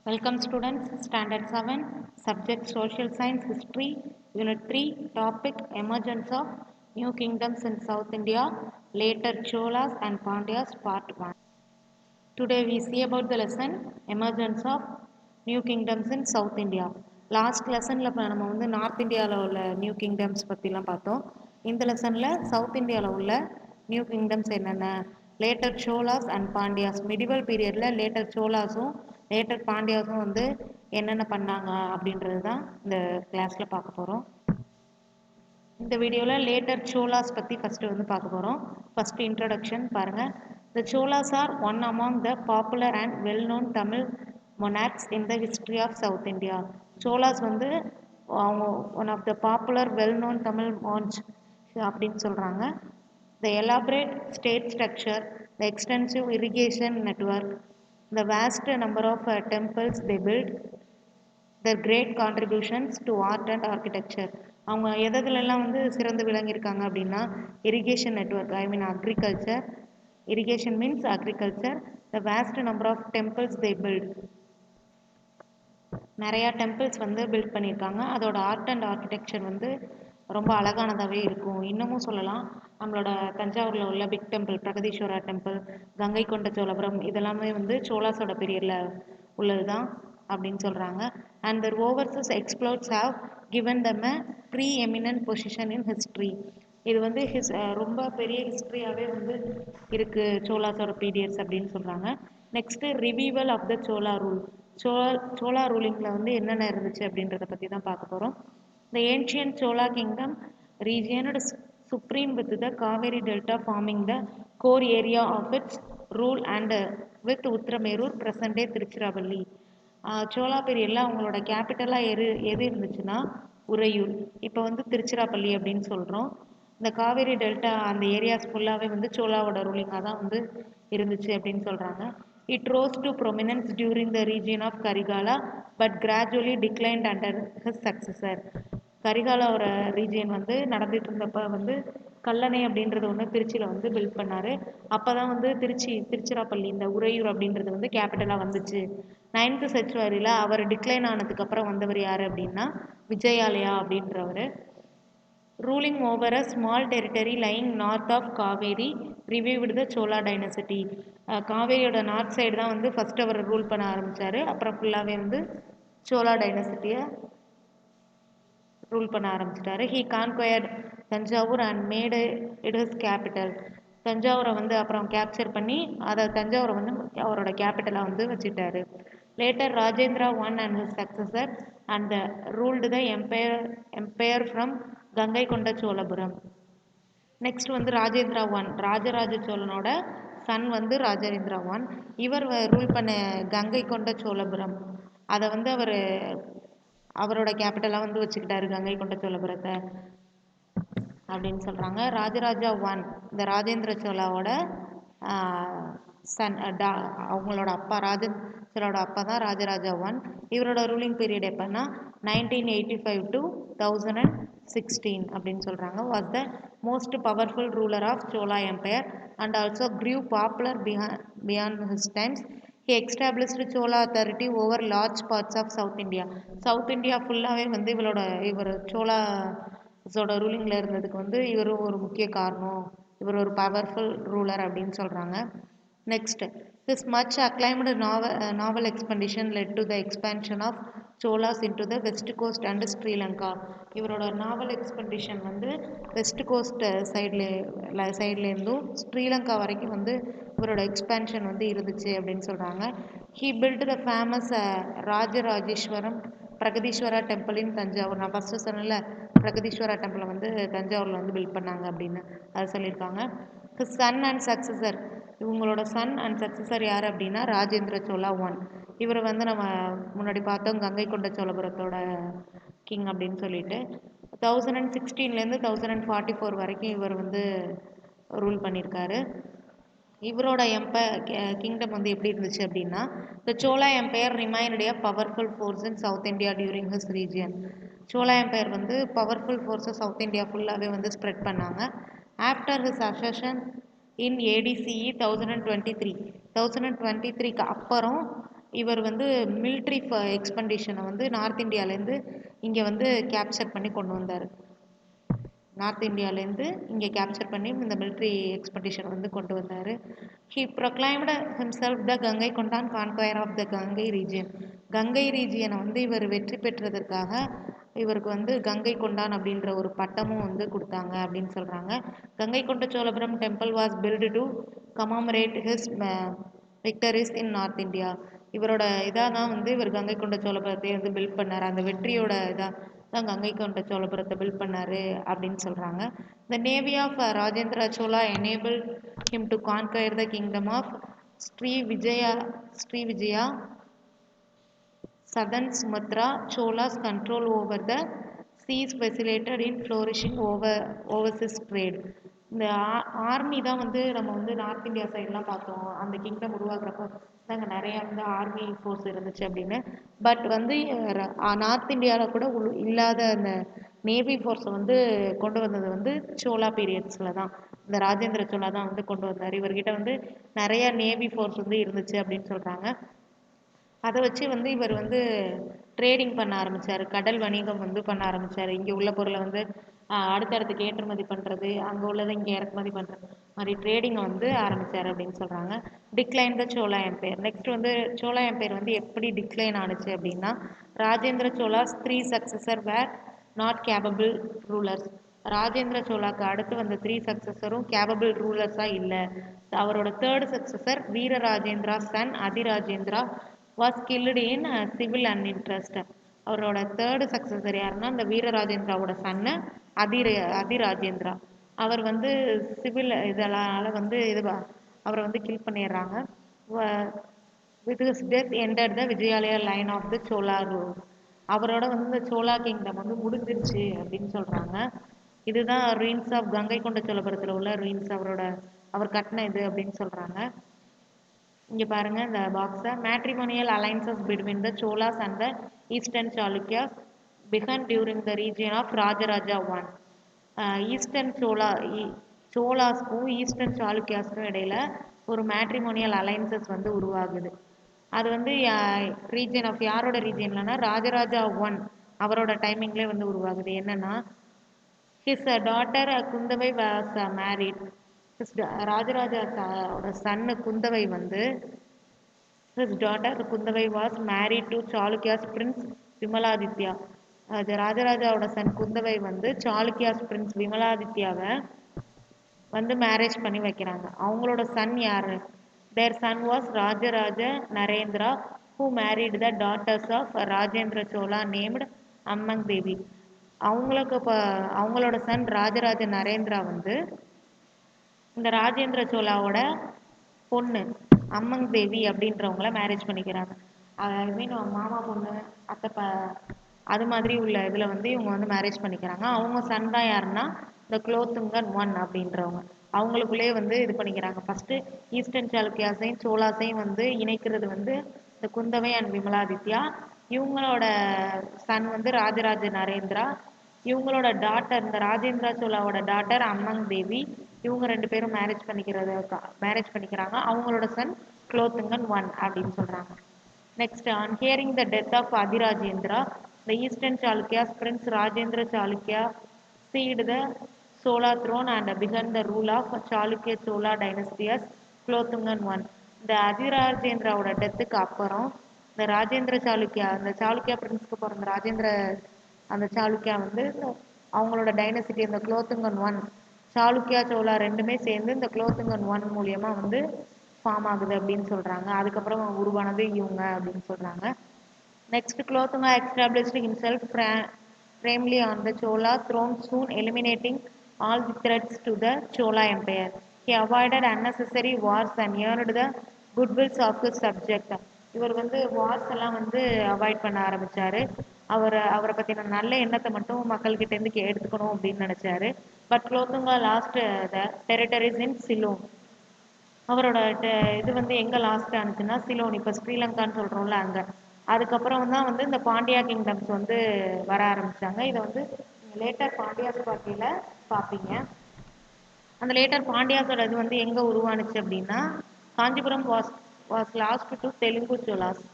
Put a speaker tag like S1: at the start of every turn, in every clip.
S1: Welcome students, Standard 7, Subject Social Science History, Unit 3, Topic Emergence of New Kingdoms in South India, later Cholas and Pandyas, Part 1. Today we see about the lesson Emergence of New Kingdoms in South India. Last லெசனில் நம்ம வந்து north இந்தியாவில் உள்ள new kingdoms பற்றிலாம் பார்த்தோம். இந்த லெசனில் south இந்தியாவில் உள்ள நியூ கிங்டம்ஸ் என்னென்ன, later Cholas and Pandyas, medieval பீரியடில் லேட்டர் சோலாஸும் லேட்டர் பாண்டியாஸும் வந்து என்னென்ன பண்ணாங்க அப்படின்றது தான் இந்த கிளாஸில் பார்க்க போகிறோம். இந்த வீடியோவில் லேட்டர் சோலாஸ் பற்றி ஃபஸ்ட்டு வந்து பார்க்க போகிறோம். ஃபஸ்ட்டு இன்ட்ரடக்ஷன் பாருங்கள். The Cholas are one among the popular and well-known Tamil monarchs in the history of South India. Cholas வந்து அவங்க one of the popular well known Tamil monarchs அப்படின்னு சொல்கிறாங்க. The elaborate state structure, the extensive irrigation network, the vast number of temples they built, their great contributions to art and architecture. அவங்க எதுலெல்லாம் வந்து சிறந்து விளங்கியிருக்காங்க அப்படின்னா irrigation network, I mean agriculture. Irrigation means agriculture. The vast number of temples they build. நிறையா temples வந்து build பண்ணியிருக்காங்க. அதோட art and architecture வந்து ரொம்ப அழகானதாகவே இருக்கும். இன்னமும் சொல்லலாம், நம்மளோட தஞ்சாவூரில் உள்ள big temple, Brihadeeswara temple, Gangaikonda Cholapuram, இதெல்லாமே வந்து சோலாஸோட பீரியடில் உள்ளது தான் அப்படின்னு சொல்கிறாங்க. And their overseas exploits have given them a pre-eminent position in history. இது வந்து ரொம்ப பெரிய ஹிஸ்ட்ரியாகவே வந்து இருக்குது சோலாஸோட பீரியட்ஸ் அப்படின்னு சொல்கிறாங்க. Next revival of the Chola rule. Chola ரூலிங்கில் வந்து என்னென்ன இருந்துச்சு அப்படின்றத பற்றி தான் பார்க்க போகிறோம். த ஏன்ஷியன்ட் சோலா கிங்டம் ரீஜியனோட supreme with the Kaveri delta forming the core area of its rule and with Uttiramerur present day Tiruchirappalli. Chola பீரியடில் அவங்களோட கேபிட்டலாக எது இருந்துச்சுன்னா உறையூர், இப்போ வந்து திருச்சிராப்பள்ளி அப்படின்னு சொல்கிறோம். இந்த காவேரி டெல்டா அந்த ஏரியாஸ் ஃபுல்லாகவே வந்து சோலாவோட ரூலிங்காக தான் வந்து இருந்துச்சு அப்படின்னு சொல்கிறாங்க. It rose to prominence during the region of Karikala but gradually declined under his successor. கரிகாலாவோட ரீஜியன் வந்து நடந்துட்டு இருந்தப்ப வந்து கல்லணை அப்படின்றது ஒன்று திருச்சியில் வந்து பில்ட் பண்ணார். அப்போ தான் வந்து திருச்சிராப்பள்ளி இந்த உறையூர் அப்படின்றது வந்து கேபிட்டலாக வந்துச்சு. 9th செஞ்சுரியில் அவர் டிக்ளைன் ஆனதுக்கப்புறம் வந்தவர் யார் அப்படின்னா விஜயாலயா அப்படின்றவர். Ruling over a small territory lying north of Kaveri revived the Chola dynasty. காவேரியோட நார்த் சைடு தான் வந்து ஃபர்ஸ்ட் அவர் ரூல் பண்ண ஆரம்பித்தார். அப்புறம் ஃபுல்லாகவே வந்து சோலா டைனசிட்டியை ரூல் பண்ண ஆரம்பிச்சிட்டாரு. He conquered Thanjavur and made it his capital. தஞ்சாவூரை வந்து அப்புறம் கேப்சர் பண்ணி அதை தஞ்சாவூரை வந்து அவரோட கேபிட்டலாக வந்து வச்சுட்டாரு. Later Rajendra one and his successor and ruled the empire from Gangaikonda Cholapuram. Next வந்து ராஜேந்திரா ஒன், ராஜராஜ சோழனோட சன் வந்து ராஜேந்திரா ஒன். இவர் ரூல் பண்ண கங்கை கொண்ட சோழபுரம் அதை வந்து அவரோட கேபிட்டலாக வந்து வச்சுக்கிட்டாரு, கங்கை கொண்ட சோழபுரத்தை அப்படின்னு சொல்கிறாங்க. ராஜராஜா ஒன், இந்த ராஜேந்திர சோழாவோட சன், அவங்களோட அப்பா ராஜேந்திரோட அப்பா தான் ராஜராஜா ஒன். இவரோட ரூலிங் பீரியட் எப்போன்னா 1985 to 1016 அப்படின்னு சொல்கிறாங்க. Was the most powerful ruler of Chola empire and also grew popular beyond his times. He established Chola authority over large parts of South India. South India ஃபுல்லாகவே வந்து இவர் சோலாஸோட ரூலிங்கில் இருந்ததுக்கு வந்து இவர் ஒரு முக்கிய காரணம், இவர் ஒரு பவர்ஃபுல் ரூலர் அப்படின்னு சொல்கிறாங்க. Next, this much acclaimed naval expedition led to the expansion of Cholas into the west coast and Sri Lanka. இவரோட நாவல் எக்ஸ்பெடிஷன் வந்து வெஸ்ட் கோஸ்ட் சைட்லேருந்தும் ஸ்ரீலங்கா வரைக்கும் வந்து இவரோட எக்ஸ்பேன்ஷன் வந்து இருந்துச்சு அப்படின்னு சொல்கிறாங்க. He built the famous Rajarajeswaram Brihadeeswara temple in Thanjavur. நான் ஃபஸ்ட்டு சொன்னல பிரகதீஸ்வரா டெம்பிளை வந்து தஞ்சாவூரில் வந்து பில்ட் பண்ணாங்க அப்படின்னு அதை சொல்லியிருக்காங்க. ஹிஸ் சன் அண்ட் சக்சஸர், இவங்களோட சன் அண்ட் சக்சஸர் யார் அப்படின்னா ராஜேந்திர சோழா ஒன். இவர் வந்து நம்ம முன்னாடி பார்த்தோம் கங்கை கொண்ட சோழபுரத்தோட கிங் அப்படின்னு சொல்லிட்டு. 1016 1044 வரைக்கும் இவர் வந்து ரூல் பண்ணியிருக்காரு. இவரோட கிங்டம் வந்து எப்படி இருந்துச்சு அப்படின்னா the Chola empire remained a powerful force in South India during his region. Chola empire வந்து பவர்ஃபுல் ஃபோர்ஸை சவுத் இந்தியா ஃபுல்லாகவே வந்து ஸ்ப்ரெட் பண்ணாங்க. After his accession in ADCE 1023 1023க்கு அப்புறம் இவர் வந்து மிலிட்ரி எக்ஸ்பெண்டிஷனை வந்து நார்த் இந்தியாவிலேருந்து இங்கே வந்து கேப்சர் பண்ணி கொண்டு வந்தார். நார்த் இந்தியாவிலேருந்து இங்கே கேப்சர் பண்ணி இந்த மிலிட்ரி எக்ஸ்பெடிஷன் வந்து கொண்டு வந்தார். He proclaimed himself the Gangai Kondan conqueror of the Gangai region. Gangai ரீஜியனை வந்து இவர் வெற்றி பெற்றதற்காக இவருக்கு வந்து கங்கை கொண்டான் அப்படின்ற ஒரு பட்டமும் வந்து கொடுத்தாங்க அப்படின்னு சொல்கிறாங்க. Gangaikonda Cholapuram temple was built to commemorate his victories in north India. இவரோட இதாக தான் வந்து இவர் கங்கை கொண்ட சோழபுரத்தை வந்து பில்ட் பண்ணார். அந்த வெற்றியோட இதாக தான் கங்கை கொண்ட சோழபுரத்தை பில்ட் பண்ணார் அப்படின்னு சொல்கிறாங்க. The navy of Rajendra Chola enable him to conquer the kingdom of Srivijaya Southern Sumatra. Cholas control over the seas facilitated in flourishing overseas trade. இந்த ஆர்மி தான் வந்து நம்ம வந்து நார்த் இந்தியா சைட்லாம் பார்த்தோம். அந்த கிங்டம் உருவாக்குறப்போ நாங்கள் நிறையா வந்து ஆர்மி ஃபோர்ஸ் இருந்துச்சு அப்படின்னு. பட் வந்து நார்த் இந்தியாவில் கூட இல்லாத அந்த நேவி ஃபோர்ஸை வந்து கொண்டு வந்தது வந்து சோலா பீரியட்ஸில் தான். இந்த ராஜேந்திர சோழா தான் வந்து கொண்டு வந்தார். இவர்கிட்ட வந்து நிறையா நேவி ஃபோர்ஸ் வந்து இருந்துச்சு அப்படின்னு சொல்கிறாங்க. அதை வச்சு வந்து இவர் வந்து ட்ரேடிங் பண்ண ஆரம்பித்தார். கடல் வணிகம் வந்து பண்ண ஆரம்பித்தார். இங்கே உள்ள பொருளை வந்து அடுத்தடுத்துக்கு ஏற்றுமதி பண்ணுறது, அங்கே உள்ளதை இங்கே இறக்குமதி பண்ணுறது மாதிரி ட்ரேடிங்கை வந்து ஆரம்பித்தார் அப்படின்னு சொல்கிறாங்க. Decline the Chola empire. Next வந்து சோலா எம்பையர் வந்து எப்படி டிக்ளைன் ஆணுச்சு அப்படின்னா, Rajendra Chola's 3 successor were not capable rulers. Rajendra சோலாக்கு அடுத்து வந்த 3 சக்சஸரும் கேபபிள் ரூலர்ஸாக இல்லை. அவரோட third successor Virarajendra son Athirajendra was killed in civil and interest. அவரோட தேர்டு சக்சஸர் யாருன்னா இந்த வீரராஜேந்திராவோட சன்னு அதிராஜேந்திரா. அவர் வந்து சிவில் இதனால வந்து அவரை வந்து கில் பண்ணிடுறாங்க. With his death ended the Vijayalaya line of the Chola rule. அவரோட வந்து இந்த சோலா கிங்டம் வந்து முடிஞ்சிருச்சு அப்படின்னு சொல்கிறாங்க. இதுதான் ரூயின்ஸ் ஆஃப் கங்கை கொண்ட சோழபுரத்தில் உள்ள ரூயின்ஸ் அவர் கட்டின இது அப்படின்னு சொல்கிறாங்க. இங்கே பாருங்கள் இந்த பாக்ஸை. Matrimonial alliances between the Cholas and the eastern Chalukyas began during the region of Rajaraja one. Eastern சோலாஸ்க்கும் ஈஸ்டர்ன் சாளுக்கியாஸ்க்கும் இடையில ஒரு மேட்ரிமோனியல் அலைன்சஸ் வந்து உருவாகுது. அது வந்து ரீஜியன் ஆஃப் யாரோட ரீஜியன்லனா ராஜராஜா ஒன் அவரோட டைமிங்லேயே வந்து உருவாகுது. என்னன்னா his daughter Kundavai was married. ராஜராஜாவோட சன்னு குந்தவை வந்து his daughter Kundavai was married to Chalukyas prince Vimaladitya. அது ராஜராஜாவோட சன் குந்தவை வந்து சாளுக்கியாஸ் பிரின்ஸ் விமலாதித்யாவை வந்து மேரேஜ் பண்ணி வைக்கிறாங்க. அவங்களோட சன் யாரு? Their son was Rajaraja Narendra who married the daughters of Rajendra Chola named Ammanga Devi. அவங்களுக்கு இப்போ அவங்களோட சன் ராஜராஜ நரேந்திரா வந்து இந்த ராஜேந்திர சோழாவோட பொண்ணு அம்மங் தேவி அப்படின்றவங்கள மேரேஜ் பண்ணிக்கிறாங்க. ஐ மீன் மாமா பொண்ணு அத்தை அது மாதிரி உள்ள இதில் வந்து இவங்க வந்து மேரேஜ் பண்ணிக்கிறாங்க. அவங்க சன் தான் யாருன்னா இந்த குலோத்துங்கன் ஒன் அப்படின்றவங்க. அவங்களுக்குள்ளேயே வந்து இது பண்ணிக்கிறாங்க. ஃபஸ்ட்டு ஈஸ்டர்ன் சாளுக்கியாஸையும் சோலாஸையும் வந்து இணைக்கிறது வந்து இந்த குந்தவை அண்ட் விமலாதித்யா. இவங்களோட சன் வந்து ராஜராஜ நரேந்திரா. இவங்களோட டாட்டர் இந்த ராஜேந்திர சோழாவோட டாட்டர் அம்மங் தேவி. இவங்க 2 பேரும் மேரேஜ் பண்ணிக்கிறாங்க. அவங்களோட சன் குலோத்துங்கன் ஒன் அப்படின்னு சொல்கிறாங்க. Next, on hearing the death of Athirajendra the eastern Chalukyas prince Rajendra Chalukya seized the Chola throne and began the rule of Chalukya Chola dynasties Kulothungan one. இந்த அதிராஜேந்திராவோட டெத்துக்கு அப்புறம் இந்த ராஜேந்திர சாளுக்கியா அந்த சாளுக்கியா பிரின்ஸ்க்கு பிறந்த அந்த சாளுக்கியா வந்து அவங்களோட டைனசிட்டி இந்த குலோத்துங்கன் ஒன் சாளுக்கியா சோழா ரெண்டுமே சேர்ந்து இந்த குலோத்துங்கன் ஒன் மூலியமா வந்து ஃபார்ம் ஆகுது அப்படின்னு சொல்றாங்க. அதுக்கப்புறம் உருவானது இவங்க அப்படின்னு சொல்றாங்க. Next, Kulothunga established himself firmly on the Chola throne, soon eliminating all the threats to the Chola empire. He avoided unnecessary wars and earned the goodwills of his subject. இவர் வந்து வார்ஸ் எல்லாம் வந்து அவாய்ட் பண்ண ஆரம்பிச்சாரு. அவரை பற்றின நல்ல எண்ணத்தை மட்டும் மக்கள்கிட்டேருந்து எடுத்துக்கணும் அப்படின்னு நினச்சாரு. But Kulothunga lost the territories in Ceylon. அவரோட இது வந்து எங்கே லாஸ்ட் ஆனிச்சுன்னா சிலோன், இப்போ ஸ்ரீலங்கான்னு சொல்கிறோம்ல அங்கே. அதுக்கப்புறம் தான் வந்து இந்த பாண்டியா கிங்டம்ஸ் வந்து வர ஆரம்பித்தாங்க. இதை வந்து லேட்டர் பாண்டியாஸ் பார்ட்டியில் பார்ப்பீங்க. அந்த லேட்டர் பாண்டியாஸோட இது வந்து எங்கே உருவானுச்சு அப்படின்னா Kanchipuram was last to Telugu Cholas.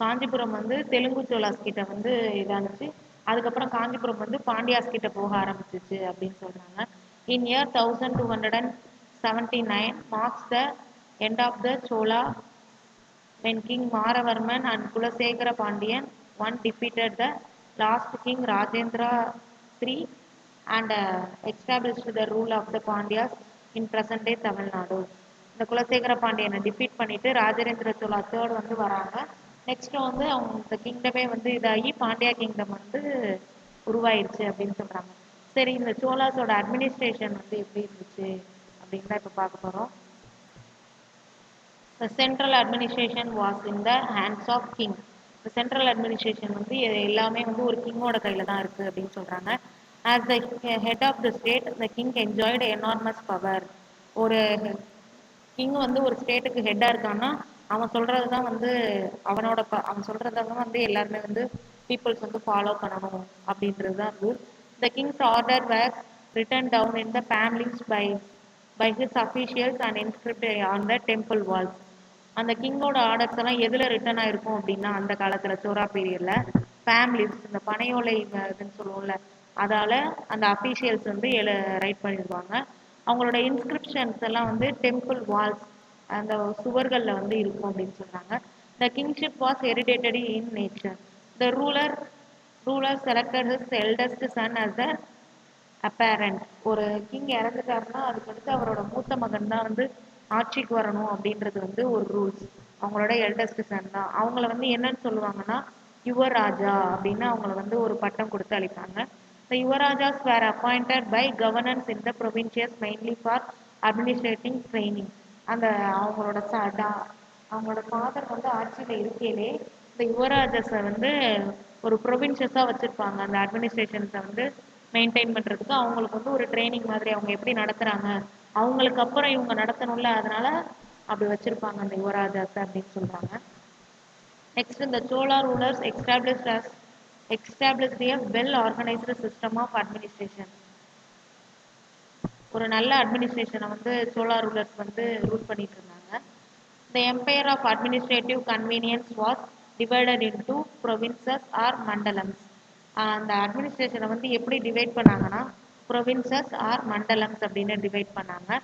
S1: Kanchipuram வந்து தெலுங்கு சோலாஸ் கிட்ட வந்து இதானுச்சு. அதுக்கப்புறம் காஞ்சிபுரம் வந்து பாண்டியாஸ் கிட்ட போக ஆரம்பிச்சிச்சு அப்படின்னு சொல்றாங்க. In year 1279 marks the end of the Chola when King Maravarman and Kulasekara Pandian one defeated the last king Rajendra III and established the rule of the Pandyas in present day Tamil Nadu. இந்த குலசேகர பாண்டியனை defeat பண்ணிட்டு Rajendra Chola third வந்து வராங்க. Next வந்து அவங்க இந்த கிங்டமே வந்து இதாகி பாண்டியா கிங்டம் வந்து உருவாயிருச்சு அப்படின்னு சொல்றாங்க. சரி, இந்த சோலாஸோட அட்மினிஸ்ட்ரேஷன் வந்து எப்படி இருந்துச்சு அப்படின்னு தான் இப்போ பார்க்க போறோம். The central administration was in the hands of king. The central administration வந்து எல்லாமே வந்து ஒரு கிங்கோட கையில தான் இருக்கு அப்படின்னு சொல்றாங்க. As the head of the state, the king enjoyed enormous power. ஒரு கிங் வந்து ஒரு ஸ்டேட்டுக்கு ஹெட்டா இருக்கான்னா அவன் சொல்றது தான் வந்து அவன் சொல்றத வந்து எல்லாருமே வந்து பீப்புள்ஸ் வந்து ஃபாலோ பண்ணணும் அப்படின்றது தான் rule. The king's order was written down in the families by his officials and inscribed on the temple walls. அந்த கிங்கோட ஆர்டர்ஸ் எல்லாம் எதுல ரிட்டர்ன் ஆயிருக்கும் அப்படின்னா அந்த காலத்துல சோரா பீரியட்ல ஃபேமிலிஸ் இந்த பனையோலை இதுன்னு சொல்லுவோம்ல அதால அந்த அஃபீஷியல்ஸ் வந்து ரைட் பண்ணிடுவாங்க. அவங்களோட இன்ஸ்கிரிப்ஷன்ஸ் எல்லாம் வந்து டெம்பிள் வால்ஸ் அந்த சுவர்கள்ல வந்து இருக்கும் அப்படின்னு சொல்றாங்க. The kingship was hereditary in nature. The ruler selected his eldest son as the apparent. ஒரு கிங் இறந்துட்டாருன்னா அதுக்கடுத்து அவரோட மூத்த மகன் தான் வந்து ஆட்சிக்கு வரணும் அப்படின்றது வந்து ஒரு ரூல்ஸ். அவங்களோட எல்டஸ்ட் சன் தான். அவங்கள வந்து என்னன்னு சொல்லுவாங்கன்னா யுவராஜா அப்படின்னு அவங்கள வந்து ஒரு பட்டம் கொடுத்து அளிப்பாங்க. The Yuvarajas were appointed by governors in the provinces mainly for administrating training. அந்த அவங்களோட ஃபாதர் வந்து ஆட்சியில் இருக்கையிலே இந்த யுவராஜஸை வந்து ஒரு ப்ரொவின்சஸாக வச்சுருப்பாங்க. அந்த அட்மினிஸ்ட்ரேஷன்ஸை வந்து மெயின்டைன் பண்ணுறதுக்கு அவங்களுக்கு வந்து ஒரு ட்ரைனிங் மாதிரி அவங்க எப்படி நடத்துகிறாங்க அவங்களுக்கு அப்புறம் இவங்க நடத்தணும்ல அதனால அப்படி வச்சுருப்பாங்க அந்த யுவராஜாஸை அப்படின்னு சொல்கிறாங்க. நெக்ஸ்ட் இந்த Chola rulers established a well organized system of administration. ஒரு நல்ல அட்மினிஸ்ட்ரேஷனை வந்து சோழா ரூலர்ஸ் வந்து ரூல் பண்ணிட்டு இருந்தாங்க. The empire of administrative convenience was divided into provinces or mandalams. அந்த அட்மினிஸ்ட்ரேஷனை வந்து எப்படி டிவைட் பண்ணாங்கன்னா ப்ரொவின்சஸ் ஆர் மண்டலம்ஸ் அப்படின்னு டிவைட் பண்ணாங்க.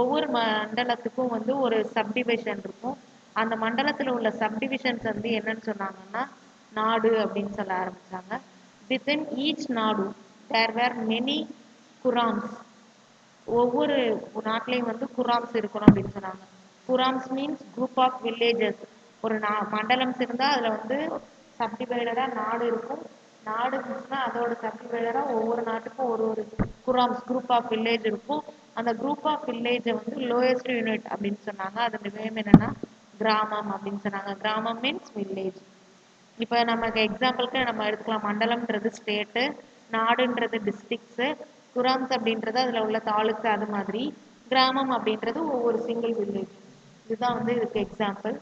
S1: ஒவ்வொரு மண்டலத்துக்கும் வந்து ஒரு சப்டிவிஷன் இருக்கும். அந்த மண்டலத்தில் உள்ள சப்டிவிஷன்ஸ் வந்து என்னன்னு சொன்னாங்கன்னா நாடு அப்படின்னு சொல்ல ஆரம்பிச்சாங்க. வித்தின் ஈச் நாடு தேர் வேர் மெனி குராம்ஸ். ஒவ்வொரு நாட்டிலையும் வந்து குராம்ஸ் இருக்கணும் அப்படின்னு சொன்னாங்க. குராம்ஸ் மீன்ஸ் குரூப் ஆஃப் வில்லேஜஸ். ஒரு மண்டலம்ஸ் இருந்தால் அதில் வந்து சப்டிவைடடாக நாடு இருக்கும். நாடு இருந்துச்சுன்னா அதோட சப்டிவைடடாக ஒவ்வொரு நாட்டுக்கும் ஒரு ஒரு குராம்ஸ் குரூப் ஆஃப் வில்லேஜ் இருக்கும். அந்த குரூப் ஆஃப் வில்லேஜை வந்து லோயஸ்ட் யூனிட் அப்படின்னு சொன்னாங்க. அதோட நேம் என்னன்னா கிராமம் அப்படின்னு சொன்னாங்க. கிராமம் மீன்ஸ் வில்லேஜ். இப்போ நமக்கு எக்ஸாம்பிளுக்கு நம்ம எடுத்துக்கலாம். மண்டலம்ன்றது ஸ்டேட்டு, நாடுன்றது டிஸ்ட்ரிக்ஸு, குராம்ஸ் அப்படின்றது அதில் உள்ள தாலுக்கு அது மாதிரி, கிராமம் அப்படின்றது ஒவ்வொரு சிங்கிள் வில்லேஜ். இதுதான் வந்து இதுக்கு எக்ஸாம்பிள்.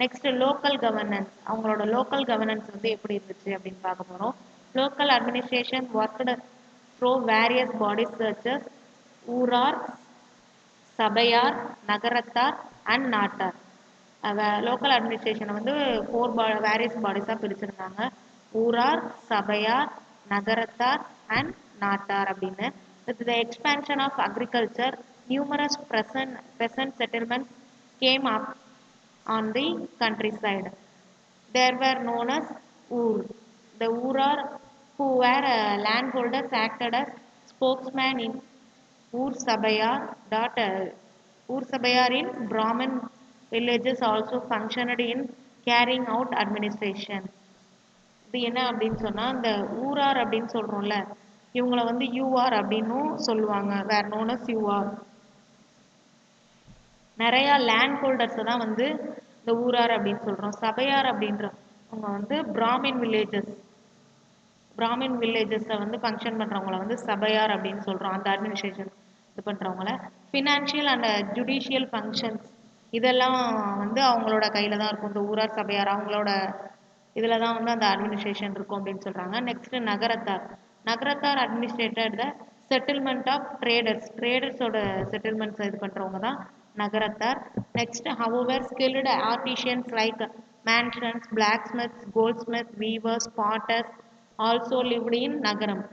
S1: Next local governance. அவங்களோட லோக்கல் கவர்னன்ஸ் வந்து எப்படி இருந்துச்சு அப்படின்னு பார்க்க போகிறோம். Local administration worked through various bodies சர்ச்சஸ் ஊரார், சபையார், நகரத்தார் அண்ட் நாட்டார். லோக்கல் அட்மினிஸ்ட்ரேஷனை வந்து வேரியஸ் பாடிஸாக பிரிச்சிருந்தாங்க. ஊரார், சபையார், நகரத்தார் அண்ட் நாட்டார் அப்படின்னு. With the expansion of agriculture numerous peasant settlements came up on the countryside. There were known as Ur. The Urar who were landholders acted as spokesman in Ur Sabayar. Ur Sabayar in Brahmin villages also functioned in carrying out administration. இது என்ன அப்படின்னு சொன்னா இந்த ஊரார் அப்படின்னு சொல்றோம்ல இவங்கள வந்து யூஆர் அப்படின்னும் சொல்லுவாங்க. வேர் நோன் அஸ் யூஆர். நிறைய லேண்ட் ஹோல்டர்ஸை தான் வந்து இந்த ஊரார் அப்படின்னு சொல்றோம். சபையார் அப்படின்றவங்க வந்து பிராமின் வில்லேஜஸை வந்து ஃபங்க்ஷன் பண்ணுறவங்கள வந்து சபையார் அப்படின்னு சொல்கிறோம். அந்த அட்மினிஸ்ட்ரேஷன் இது பண்ணுறவங்கள. ஃபினான்ஷியல் அண்ட் ஜுடிஷியல் ஃபங்க்ஷன்ஸ் இதெல்லாம் வந்து அவங்களோட கையில் தான் இருக்கும். இந்த ஊரார் சபையார் அவங்களோட இதில் தான் வந்து அந்த அட்மினிஸ்ட்ரேஷன் இருக்கும் அப்படின்னு சொல்கிறாங்க. Next Nagarathar. Nagarathar administrated the settlement of ட்ரேடர்ஸோட செட்டில்மெண்ட்ஸை இது பண்ணுறவங்க தான் Nagarathar. Next however skilled artisans like masons, blacksmiths, goldsmiths, weavers, potters also lived in நகரம்.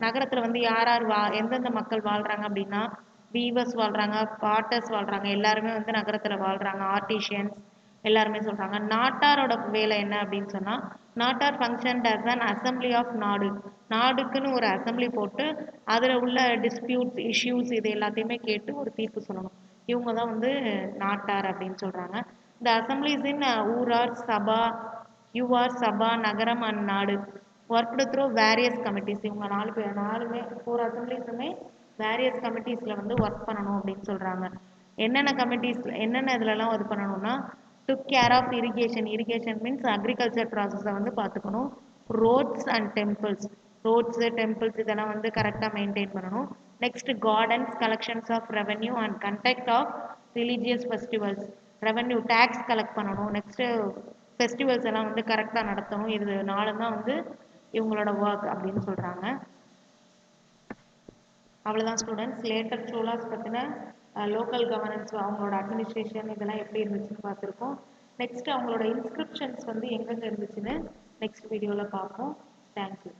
S1: நகரத்தில் வந்து யார் யார் எந்தெந்த மக்கள் வாழ்கிறாங்க அப்படின்னா வீவர்ஸ் வாழ்கிறாங்க, பாட்டர்ஸ் வாழ்கிறாங்க, எல்லாருமே வந்து நகரத்தில் வாழ்கிறாங்க, ஆர்டிஷியன்ஸ் எல்லாருமே சொல்கிறாங்க. நாட்டாரோட வேலை என்ன அப்படின்னு சொன்னால் நாட்டார் function as an assembly of நாடு. நாடுக்குன்னு ஒரு அசம்பிளி போட்டு அதில் உள்ள டிஸ்பியூட்ஸ் இஷ்யூஸ் இது எல்லாத்தையுமே கேட்டு ஒரு தீர்ப்பு சொல்லணும். இவங்க தான் வந்து நாட்டார் அப்படின்னு சொல்கிறாங்க. இந்த அசம்பிளிஸ் இன் ஊரார், சபா, யூஆர், சபா, நகரம் அண்ட் நாடு ஒர்க்டு த்ரூ வேரியஸ் கமிட்டிஸ். இவங்க நாலுமே 4 அசம்பிளிஸுமே வேரியஸ் கமிட்டிஸில் வந்து ஒர்க் பண்ணணும் அப்படின்னு சொல்கிறாங்க. என்னென்ன கமிட்டிஸ் என்னென்ன இதுலலாம் இது பண்ணணும்னா took care of irrigation. Irrigation means agriculture ப்ராசஸை வந்து பார்த்துக்கணும். Roads and temples, roads temples இதெல்லாம் வந்து கரெக்டாக மெயின்டைன் பண்ணணும். Next gardens, collections of revenue and conduct of religious festivals. Revenue taxes collect பண்ணணும். நெக்ஸ்ட்டு ஃபெஸ்டிவல்ஸ் எல்லாம் வந்து கரெக்டாக நடத்தணும். இது நாலும் தான் வந்து இவங்களோட ஒர்க் அப்படின்னு சொல்கிறாங்க. அவ்வளோதான் ஸ்டூடெண்ட்ஸ். லேட்டர் சோலாஸ் பற்றின லோக்கல் கவர்னன்ஸ் அவங்களோட அட்மினிஸ்ட்ரேஷன் இதெல்லாம் எப்படி இருந்துச்சுன்னு பார்த்துருக்கோம். நெக்ஸ்ட் அவங்களோட இன்ஸ்கிரிப்ஷன்ஸ் வந்து எங்கெங்கே இருந்துச்சுன்னு நெக்ஸ்ட் வீடியோவில் பார்ப்போம். தேங்க்யூ.